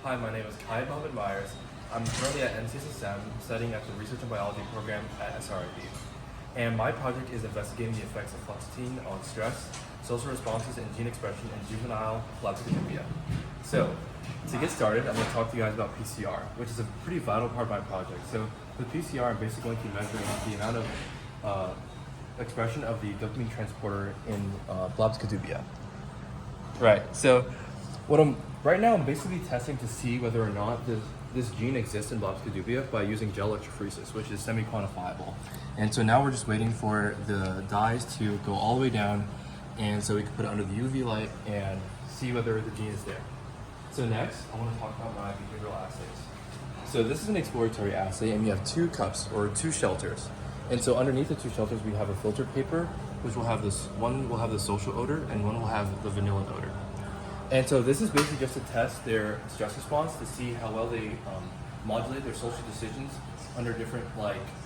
Hi, my name is Kai Mohammed Myers. I'm currently at NCSSM studying at the Research and Biology program at SRIP. And my project is investigating the effects of fluoxetine on stress, social responses, and gene expression in juvenile Rbio. So, to get started, I'm going to talk to you guys about PCR, which is a pretty vital part of my project. So, with PCR, I'm basically going to be measuring the amount of expression of the dopamine transporter in Rbio. Right. So, right now I'm basically testing to see whether or not this gene exists in Rbio by using gel electrophoresis, which is semi-quantifiable. And so now we're just waiting for the dyes to go all the way down, and so we can put it under the UV light and see whether the gene is there. So next, I want to talk about my behavioral assays. So this is an exploratory assay, and we have two cups or two shelters. And so underneath the two shelters, we have a filtered paper, which will have one will have the social odor and one will have the vanilla odor. And so this is basically just to test their stress response to see how well they modulate their social decisions under different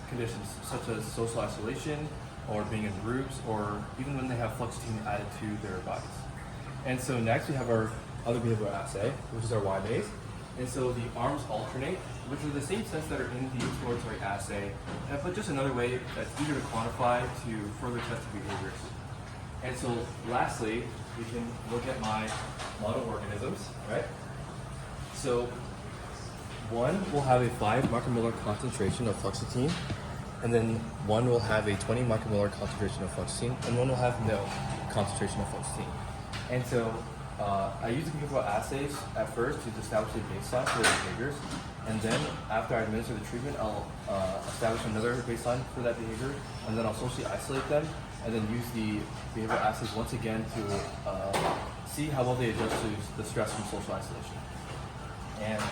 conditions, such as social isolation or being in groups, or even when they have fluoxetine added to their bodies. And so next we have our other behavioral assay, which is our Y maze. And so the arms alternate, which are the same sense that are in the exploratory assay, but just another way that's easier to quantify to further test the behaviors. And so lastly, we can look at my model organisms, right? So one will have a 5 micromolar concentration of fluoxetine, and then one will have a 20 micromolar concentration of fluoxetine, and one will have no concentration of fluoxetine. And so I use the behavioral assays at first to establish a baseline for the behaviors, and then after I administer the treatment, I'll establish another baseline for that behavior, and then I'll socially isolate them, and then use the behavioral assays once again to see how well they adjust to the stress from social isolation. And